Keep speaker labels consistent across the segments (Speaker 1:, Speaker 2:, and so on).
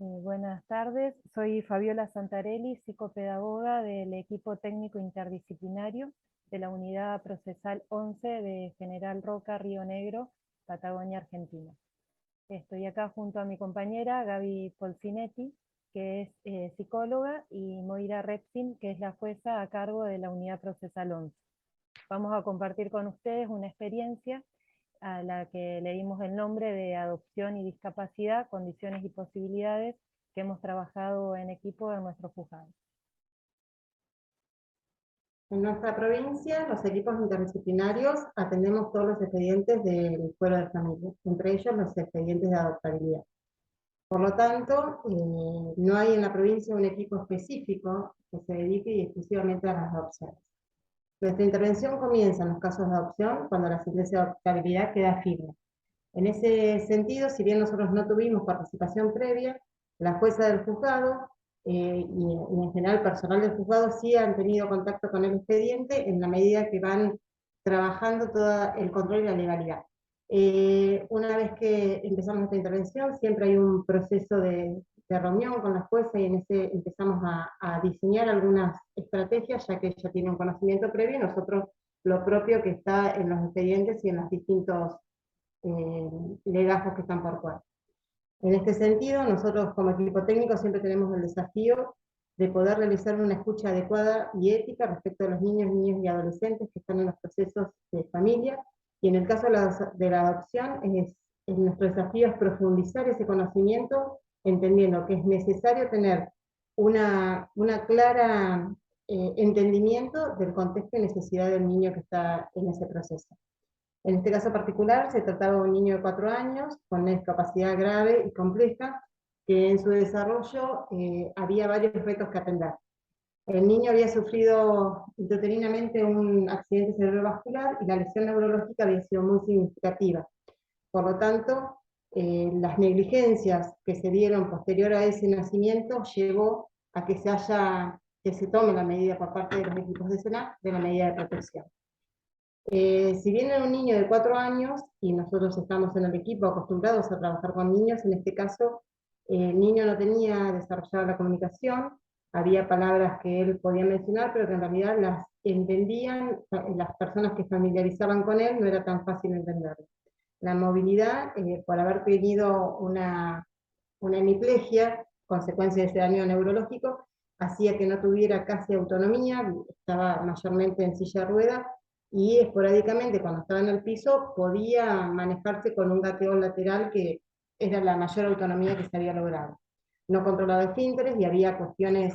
Speaker 1: Buenas tardes, soy Fabiola Santarelli, psicopedagoga del equipo técnico interdisciplinario de la unidad procesal 11 de General Roca, Río Negro, Patagonia, Argentina. Estoy acá junto a mi compañera Gaby Polfinetti, que es psicóloga, y Moira Repsin, que es la jueza a cargo de la unidad procesal 11. Vamos a compartir con ustedes una experiencia a la que le dimos el nombre de Adopción y Discapacidad, Condiciones y Posibilidades, que hemos trabajado en equipo en nuestro juzgado.
Speaker 2: En nuestra provincia, los equipos interdisciplinarios atendemos todos los expedientes del fuero de familia, entre ellos los expedientes de adoptabilidad. Por lo tanto, no hay en la provincia un equipo específico que se dedique exclusivamente a las adopciones. Nuestra intervención comienza en los casos de adopción cuando la sentencia de adoptabilidad queda firme. En ese sentido, si bien nosotros no tuvimos participación previa, la jueza del juzgado y en general el personal del juzgado sí han tenido contacto con el expediente en la medida que van trabajando todo el control y la legalidad. Una vez que empezamos esta intervención, siempre hay un proceso de reunión con la jueza y en ese empezamos a diseñar algunas estrategias, ya que ella tiene un conocimiento previo y nosotros lo propio que está en los expedientes y en los distintos legajos que están por cuarto. En este sentido, nosotros como equipo técnico siempre tenemos el desafío de poder realizar una escucha adecuada y ética respecto a los niños, niñas y adolescentes que están en los procesos de familia, y en el caso de la adopción, nuestro desafío es profundizar ese conocimiento, entendiendo que es necesario tener una clara entendimiento del contexto y necesidad del niño que está en ese proceso. En este caso particular se trataba de un niño de 4 años con una discapacidad grave y compleja, que en su desarrollo había varios retos que atender. El niño había sufrido intrauterinamente un accidente cerebrovascular y la lesión neurológica había sido muy significativa. Por lo tanto, las negligencias que se dieron posterior a ese nacimiento llevó a que se tome la medida por parte de los equipos de SENAC de la medida de protección. Si bien era un niño de 4 años, y nosotros estamos en el equipo acostumbrados a trabajar con niños, en este caso el niño no tenía desarrollada la comunicación, había palabras que él podía mencionar, pero que en realidad las entendían las personas que familiarizaban con él, no era tan fácil entenderlo. La movilidad, por haber tenido una hemiplegia, consecuencia de ese daño neurológico, hacía que no tuviera casi autonomía, estaba mayormente en silla de ruedas, y esporádicamente cuando estaba en el piso podía manejarse con un gateón lateral que era la mayor autonomía que se había logrado. No controlaba esfínteres y había cuestiones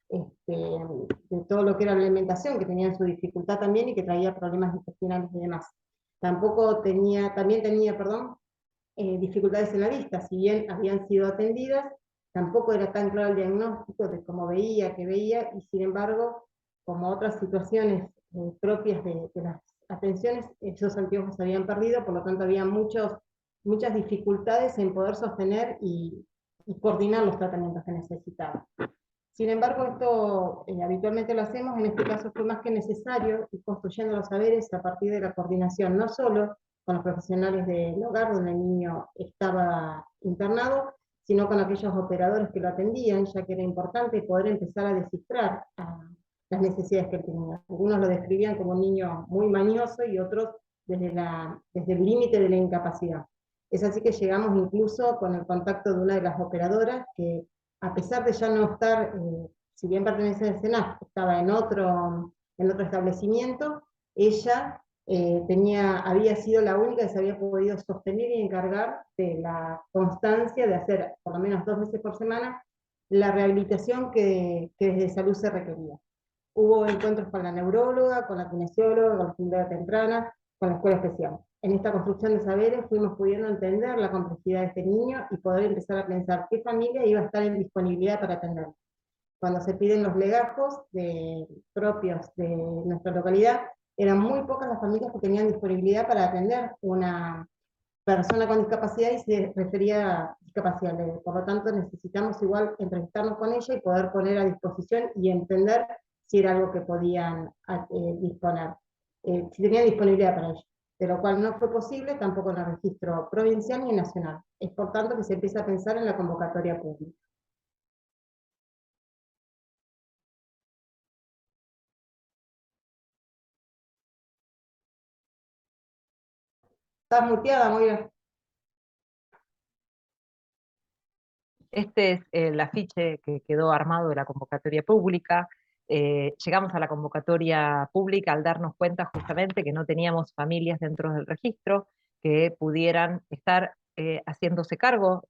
Speaker 2: de todo lo que era la alimentación que tenían su dificultad también y que traía problemas intestinales y demás. También tenía, dificultades en la vista, si bien habían sido atendidas, tampoco era tan claro el diagnóstico de cómo veía, qué veía, y sin embargo, como otras situaciones propias de las atenciones, esos anteojos se habían perdido, por lo tanto había muchas dificultades en poder sostener y coordinar los tratamientos que necesitaba. Sin embargo, esto habitualmente lo hacemos, en este caso fue más que necesario, ir construyendo los saberes a partir de la coordinación, no solo con los profesionales del hogar donde el niño estaba internado, sino con aquellos operadores que lo atendían, ya que era importante poder empezar a descifrar las necesidades que él tenía. Algunos lo describían como un niño muy mañoso y otros desde el límite de la incapacidad. Es así que llegamos incluso con el contacto de una de las operadoras que, a pesar de ya no estar, si bien pertenece al SENAC, estaba en otro establecimiento, ella había sido la única que se había podido sostener y encargar de la constancia de hacer, por lo menos 2 veces por semana, la rehabilitación que desde salud se requería. Hubo encuentros con la neuróloga, con la kinesióloga, con la fundadora temprana, con la escuela especial. En esta construcción de saberes fuimos pudiendo entender la complejidad de este niño y poder empezar a pensar qué familia iba a estar en disponibilidad para atenderlo. Cuando se piden los legajos propios de nuestra localidad, eran muy pocas las familias que tenían disponibilidad para atender una persona con discapacidad y se refería a discapacidad leve. Por lo tanto, necesitamos igual entrevistarnos con ella y poder poner a disposición y entender si era algo que podían disponer, si tenían disponibilidad para ello. De lo cual no fue posible tampoco en el registro provincial ni nacional. Es por tanto que se empieza a pensar en la convocatoria pública. Estás muteada, Moira.
Speaker 3: Este es el afiche que quedó armado de la convocatoria pública. Llegamos a la convocatoria pública al darnos cuenta justamente que no teníamos familias dentro del registro que pudieran estar haciéndose cargo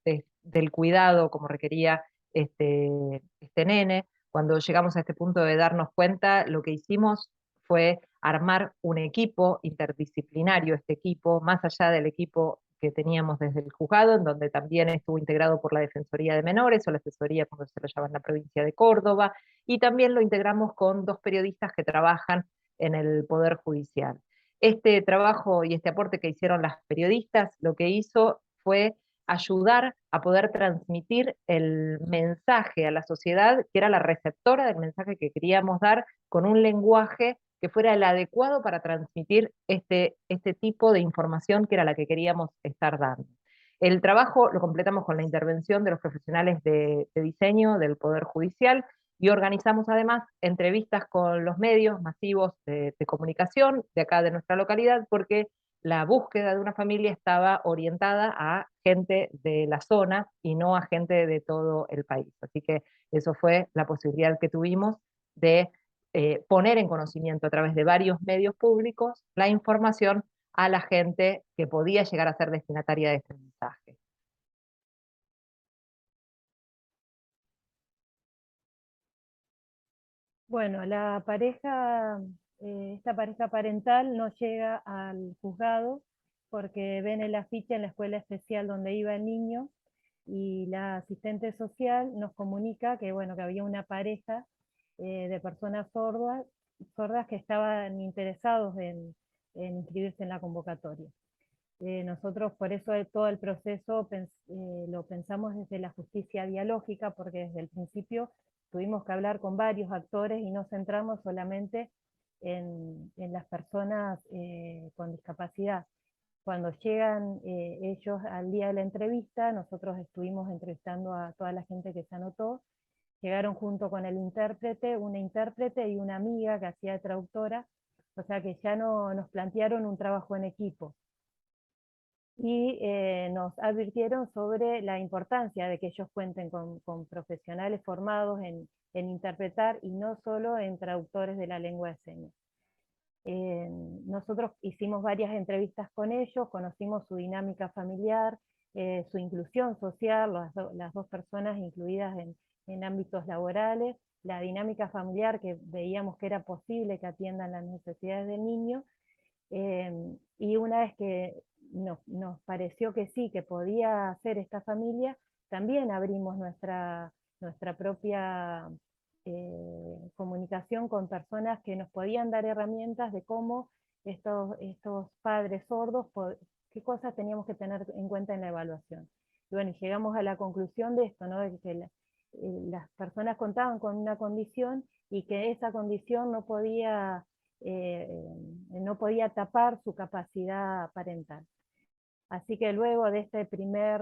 Speaker 3: del cuidado como requería este nene. Cuando llegamos a este punto de darnos cuenta, lo que hicimos fue armar un equipo interdisciplinario, este equipo, más allá del equipo que teníamos desde el juzgado, en donde también estuvo integrado por la Defensoría de Menores o la Asesoría, como se lo llama en la provincia de Córdoba, y también lo integramos con 2 periodistas que trabajan en el Poder Judicial. Este trabajo y este aporte que hicieron las periodistas, lo que hizo fue ayudar a poder transmitir el mensaje a la sociedad, que era la receptora del mensaje que queríamos dar, con un lenguaje que fuera el adecuado para transmitir este tipo de información que era la que queríamos estar dando. El trabajo lo completamos con la intervención de los profesionales de diseño del Poder Judicial y organizamos además entrevistas con los medios masivos de comunicación de acá de nuestra localidad, porque la búsqueda de una familia estaba orientada a gente de la zona y no a gente de todo el país. Así que eso fue la posibilidad que tuvimos de poner en conocimiento a través de varios medios públicos la información a la gente que podía llegar a ser destinataria de este mensaje.
Speaker 1: Bueno, la pareja, esta pareja parental no llega al juzgado porque ven el afiche en la escuela especial donde iba el niño y la asistente social nos comunica que, bueno, que había una pareja de personas sordas que estaban interesados en inscribirse en la convocatoria. Nosotros por eso todo el proceso lo pensamos desde la justicia dialógica, porque desde el principio tuvimos que hablar con varios actores y no centramos solamente en las personas con discapacidad. Cuando llegan ellos al día de la entrevista, nosotros estuvimos entrevistando a toda la gente que se anotó, llegaron junto con el intérprete, una intérprete y una amiga que hacía de traductora, o sea que ya no nos plantearon un trabajo en equipo y nos advirtieron sobre la importancia de que ellos cuenten con profesionales formados en interpretar y no solo en traductores de la lengua de señas. Nosotros hicimos varias entrevistas con ellos, conocimos su dinámica familiar, su inclusión social, las 2 personas incluidas en ámbitos laborales, la dinámica familiar que veíamos que era posible que atiendan las necesidades del niño, y una vez que nos pareció que sí, que podía hacer esta familia, también abrimos nuestra propia comunicación con personas que nos podían dar herramientas de cómo estos padres sordos, qué cosas teníamos que tener en cuenta en la evaluación. Y bueno, llegamos a la conclusión de esto, ¿no? De que las personas contaban con una condición y que esa condición no podía tapar su capacidad parental. Así que luego de este primer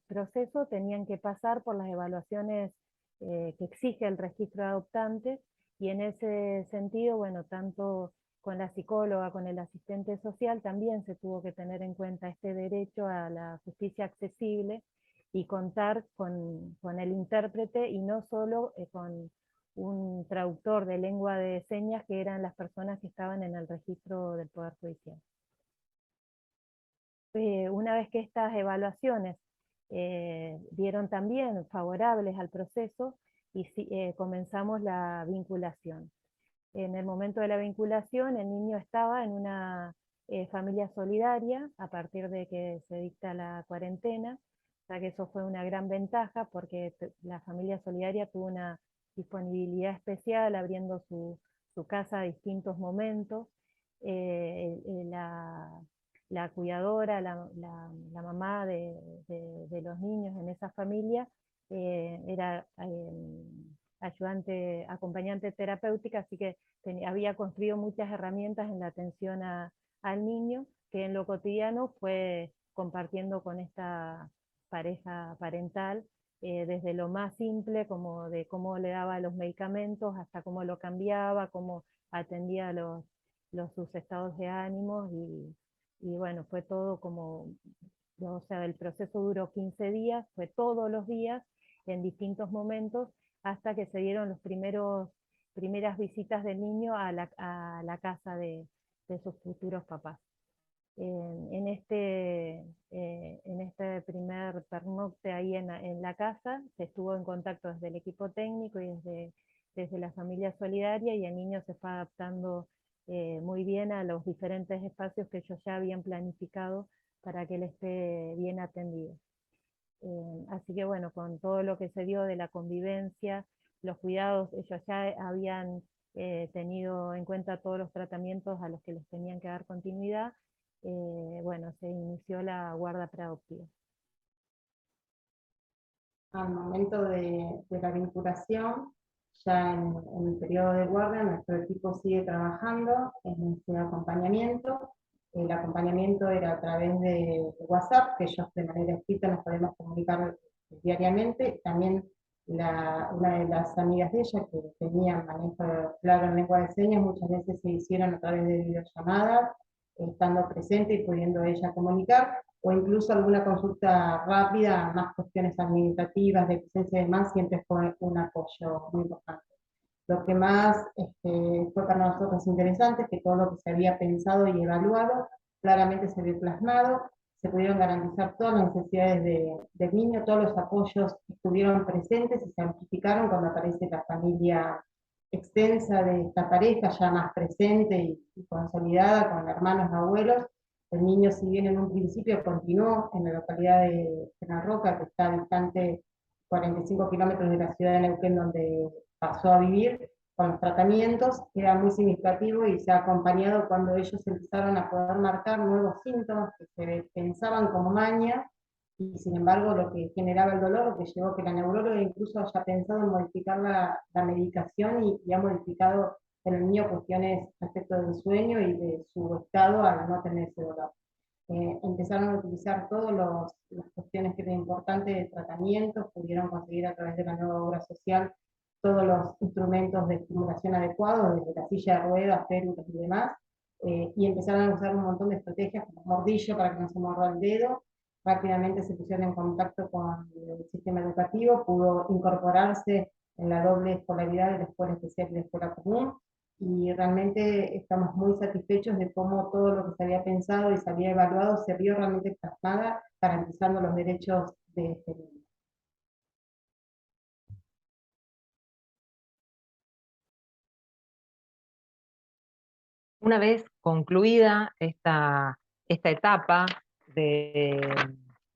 Speaker 1: proceso tenían que pasar por las evaluaciones que exige el registro de adoptantes, y en ese sentido, bueno, tanto con la psicóloga, con el asistente social, también se tuvo que tener en cuenta este derecho a la justicia accesible y contar con el intérprete y no solo con un traductor de lengua de señas, que eran las personas que estaban en el registro del Poder Judicial. Una vez que estas evaluaciones dieron también favorables al proceso, y comenzamos la vinculación. En el momento de la vinculación, el niño estaba en una familia solidaria a partir de que se dicta la cuarentena, o sea que eso fue una gran ventaja porque la familia solidaria tuvo una disponibilidad especial abriendo su casa a distintos momentos. La cuidadora, la mamá de los niños en esa familia era acompañante terapéutica, así que había construido muchas herramientas en la atención al niño, que en lo cotidiano fue compartiendo con esta pareja parental, desde lo más simple, como de cómo le daba los medicamentos, hasta cómo lo cambiaba, cómo atendía sus estados de ánimo, y bueno, fue todo como, o sea, el proceso duró 15 días, fue todos los días, en distintos momentos, hasta que se dieron los primeras visitas del niño a la casa de sus futuros papás. En este primer pernocte ahí en la casa, se estuvo en contacto desde el equipo técnico y desde la familia solidaria, y el niño se fue adaptando muy bien a los diferentes espacios que ellos ya habían planificado para que él esté bien atendido. Así que bueno, con todo lo que se dio de la convivencia, los cuidados, ellos ya habían tenido en cuenta todos los tratamientos a los que les tenían que dar continuidad. Bueno, se inició la guarda preadoptiva.
Speaker 2: Al momento de la vinculación, ya en el periodo de guardia, nuestro equipo sigue trabajando en este acompañamiento. El acompañamiento era a través de WhatsApp, que ellos de manera escrita nos podemos comunicar diariamente. También una de las amigas de ella, que tenían manejo claro en lengua de señas, muchas veces se hicieron a través de videollamadas, estando presente y pudiendo ella comunicar, o incluso alguna consulta rápida, más cuestiones administrativas, de presencia y demás, siempre fue un apoyo muy importante. Lo que más fue para nosotros interesante es que todo lo que se había pensado y evaluado claramente se vio plasmado, se pudieron garantizar todas las necesidades del niño, todos los apoyos estuvieron presentes y se amplificaron cuando aparece la familia extensa de esta pareja, ya más presente y consolidada, con hermanos, abuelos. El niño, si bien en un principio continuó en la localidad de Roca, que está distante 45 kilómetros de la ciudad de Neuquén, donde pasó a vivir, con los tratamientos, era muy significativo y se ha acompañado cuando ellos empezaron a poder marcar nuevos síntomas que se pensaban como maña, y sin embargo lo que generaba el dolor, lo que llevó a que la neuróloga incluso haya pensado en modificar la medicación y ha modificado en el niño cuestiones respecto del sueño y de su estado al no tener ese dolor. Empezaron a utilizar todas las cuestiones que eran importantes de tratamiento, pudieron conseguir a través de la nueva obra social todos los instrumentos de estimulación adecuados, desde la silla de ruedas, férulas y demás, y empezaron a usar un montón de estrategias como mordillo para que no se morra el dedo. Rápidamente se pusieron en contacto con el sistema educativo, pudo incorporarse en la doble escolaridad de la escuela especial y la escuela común, y realmente estamos muy satisfechos de cómo todo lo que se había pensado y se había evaluado se vio realmente plasmada, garantizando los derechos de este niño.
Speaker 3: Una vez concluida esta etapa de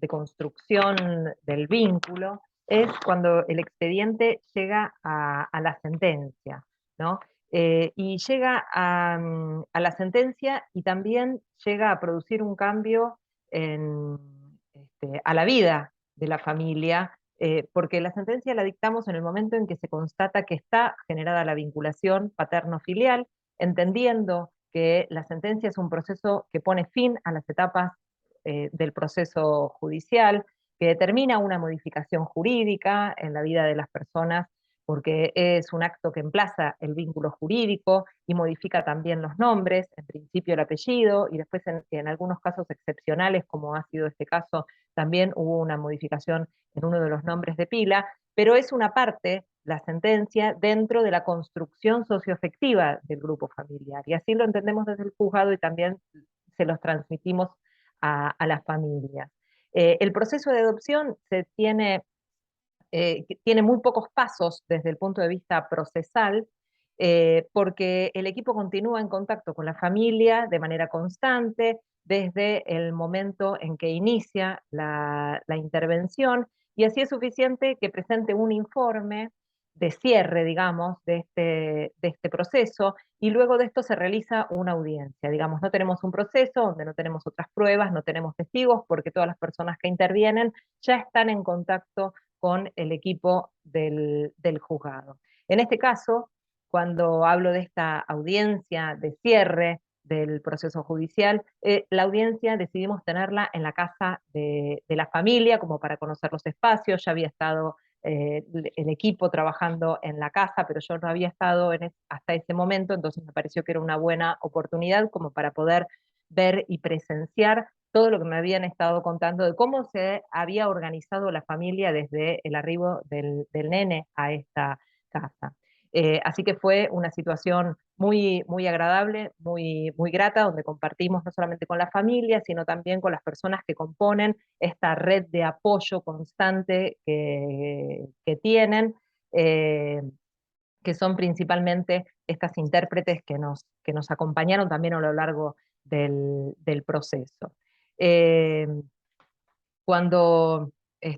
Speaker 3: construcción del vínculo, es cuando el expediente llega a la sentencia, ¿no? Y llega a la sentencia y también llega a producir un cambio a la vida de la familia, porque la sentencia la dictamos en el momento en que se constata que está generada la vinculación paterno-filial, entendiendo que la sentencia es un proceso que pone fin a las etapas del proceso judicial, que determina una modificación jurídica en la vida de las personas, porque es un acto que emplaza el vínculo jurídico y modifica también los nombres, en principio el apellido, y después en algunos casos excepcionales, como ha sido este caso, también hubo una modificación en uno de los nombres de pila, pero es una parte, la sentencia, dentro de la construcción socioafectiva del grupo familiar. Y así lo entendemos desde el juzgado y también se los transmitimos a las familias. El proceso de adopción tiene muy pocos pasos desde el punto de vista procesal, porque el equipo continúa en contacto con la familia de manera constante desde el momento en que inicia la intervención, y así es suficiente que presente un informe de cierre, digamos, de este proceso, y luego de esto se realiza una audiencia. Digamos, no tenemos un proceso donde no tenemos otras pruebas, no tenemos testigos, porque todas las personas que intervienen ya están en contacto con el equipo del juzgado. En este caso, cuando hablo de esta audiencia de cierre del proceso judicial, la audiencia decidimos tenerla en la casa de la familia, como para conocer los espacios. Ya había estado el equipo trabajando en la casa, pero yo no había estado hasta ese momento, entonces me pareció que era una buena oportunidad como para poder ver y presenciar todo lo que me habían estado contando de cómo se había organizado la familia desde el arribo del nene a esta casa. Así que fue una situación muy, muy agradable, muy, muy grata, donde compartimos no solamente con la familia, sino también con las personas que componen esta red de apoyo constante que tienen, que son principalmente estas intérpretes que nos acompañaron también a lo largo del proceso. Eh, Cuando,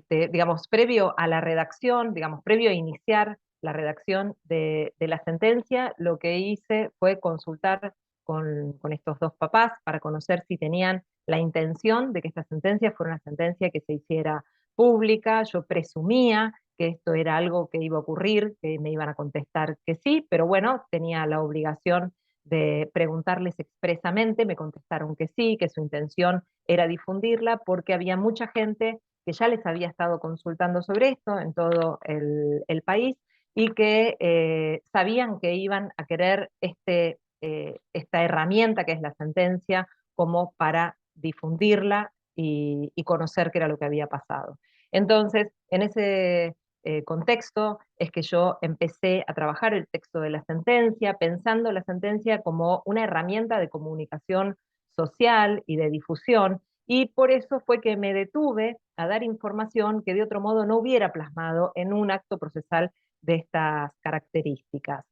Speaker 3: digamos, previo a la redacción, digamos, previo a iniciar la redacción de la sentencia, lo que hice fue consultar con estos dos papás para conocer si tenían la intención de que esta sentencia fuera una sentencia que se hiciera pública. Yo presumía que esto era algo que iba a ocurrir, que me iban a contestar que sí, pero bueno, tenía la obligación de preguntarles expresamente, me contestaron que sí, que su intención era difundirla, porque había mucha gente que ya les había estado consultando sobre esto en todo el país y que sabían que iban a querer esta herramienta que es la sentencia como para difundirla y conocer qué era lo que había pasado. Entonces, en ese contexto es que yo empecé a trabajar el texto de la sentencia, pensando la sentencia como una herramienta de comunicación social y de difusión, y por eso fue que me detuve a dar información que de otro modo no hubiera plasmado en un acto procesal de estas características.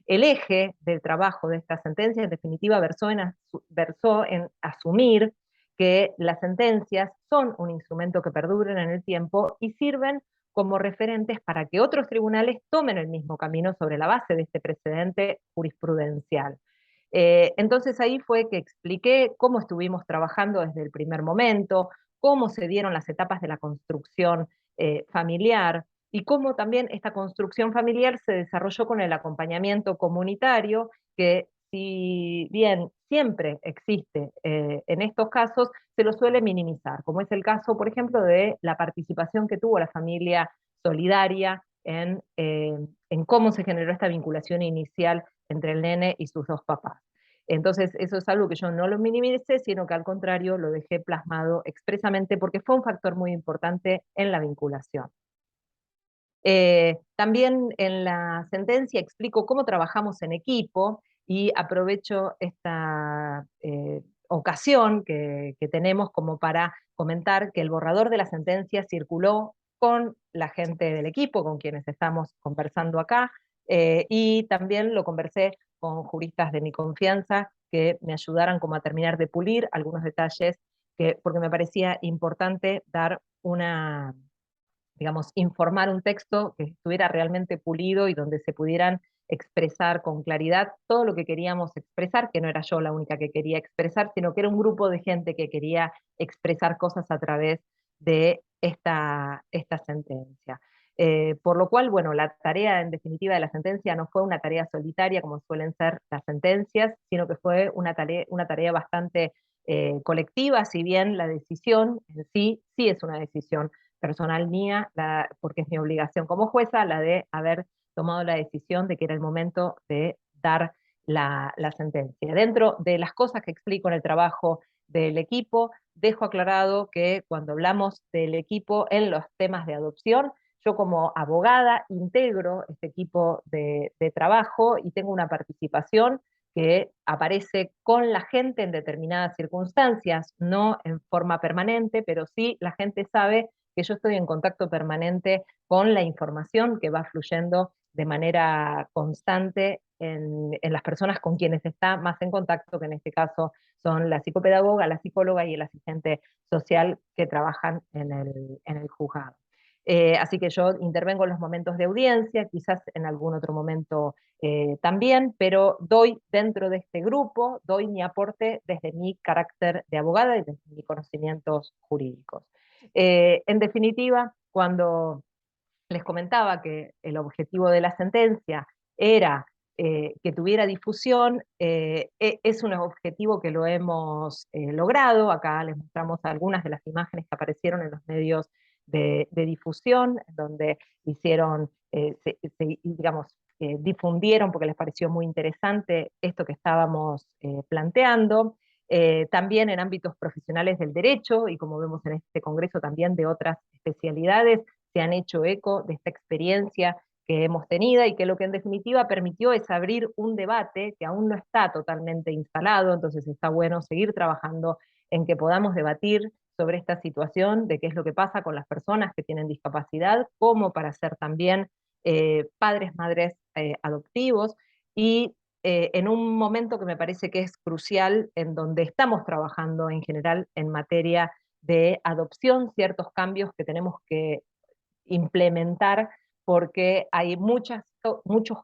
Speaker 3: El eje del trabajo de esta sentencia, en definitiva, versó en asumir que las sentencias son un instrumento que perduran en el tiempo y sirven como referentes para que otros tribunales tomen el mismo camino sobre la base de este precedente jurisprudencial. Entonces ahí fue que expliqué cómo estuvimos trabajando desde el primer momento, cómo se dieron las etapas de la construcción familiar y cómo también esta construcción familiar se desarrolló con el acompañamiento comunitario, que si bien siempre existe en estos casos, se lo suele minimizar, como es el caso, por ejemplo, de la participación que tuvo la familia solidaria en cómo se generó esta vinculación inicial entre el nene y sus dos papás. Entonces, eso es algo que yo no lo minimicé, sino que al contrario lo dejé plasmado expresamente porque fue un factor muy importante en la vinculación. También en la sentencia explico cómo trabajamos en equipo y aprovecho esta ocasión que tenemos como para comentar que el borrador de la sentencia circuló con la gente del equipo, con quienes estamos conversando acá, y también lo conversé con juristas de mi confianza que me ayudaran como a terminar de pulir algunos detalles, porque me parecía importante dar una, digamos, informar un texto que estuviera realmente pulido y donde se pudieran expresar con claridad todo lo que queríamos expresar, que no era yo la única que quería expresar, sino que era un grupo de gente que quería expresar cosas a través de esta sentencia. Por lo cual, bueno, la tarea en definitiva de la sentencia no fue una tarea solitaria como suelen ser las sentencias, sino que fue una tarea bastante colectiva, si bien la decisión en sí sí es una decisión personal mía, porque es mi obligación como jueza, la de haber tomado la decisión de que era el momento de dar la sentencia. Dentro de las cosas que explico en el trabajo del equipo, dejo aclarado que cuando hablamos del equipo en los temas de adopción, yo como abogada integro este equipo de trabajo y tengo una participación que aparece con la gente en determinadas circunstancias, no en forma permanente, pero sí la gente sabe que yo estoy en contacto permanente con la información que va fluyendo de manera constante en las personas con quienes está más en contacto, que en este caso son la psicopedagoga, la psicóloga y el asistente social que trabajan en el juzgado. Así que yo intervengo en los momentos de audiencia, quizás en algún otro momento también, pero doy dentro de este grupo, doy mi aporte desde mi carácter de abogada y desde mis conocimientos jurídicos. En definitiva, cuando les comentaba que el objetivo de la sentencia era que tuviera difusión, es un objetivo que lo hemos logrado. Acá les mostramos algunas de las imágenes que aparecieron en los medios de difusión, donde hicieron, digamos, difundieron porque les pareció muy interesante esto que estábamos planteando. también en ámbitos profesionales del derecho, y como vemos en este congreso también de otras especialidades, se han hecho eco de esta experiencia que hemos tenido y que lo que en definitiva permitió es abrir un debate que aún no está totalmente instalado, entonces está bueno seguir trabajando en que podamos debatir sobre esta situación, de qué es lo que pasa con las personas que tienen discapacidad, como para ser también padres, madres adoptivos, y en un momento que me parece que es crucial, en donde estamos trabajando en general en materia de adopción, ciertos cambios que tenemos que implementar porque hay muchos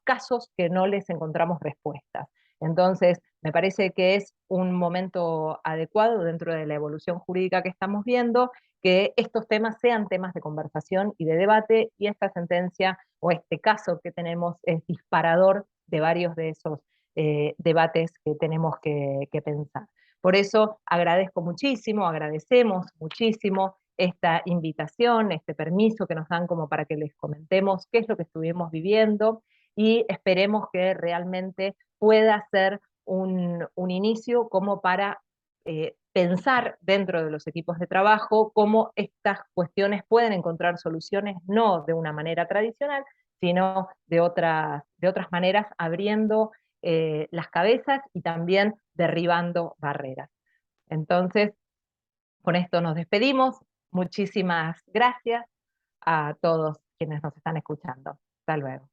Speaker 3: casos que no les encontramos respuestas. Entonces, me parece que es un momento adecuado dentro de la evolución jurídica que estamos viendo, que estos temas sean temas de conversación y de debate, y esta sentencia o este caso que tenemos es disparador de varios de esos debates que tenemos que pensar. Por eso agradezco muchísimo, agradecemos muchísimo esta invitación, este permiso que nos dan como para que les comentemos qué es lo que estuvimos viviendo, y esperemos que realmente pueda ser un inicio como para pensar dentro de los equipos de trabajo cómo estas cuestiones pueden encontrar soluciones no de una manera tradicional, sino de otras maneras, abriendo las cabezas y también derribando barreras. Entonces, con esto nos despedimos. Muchísimas gracias a todos quienes nos están escuchando. Hasta luego.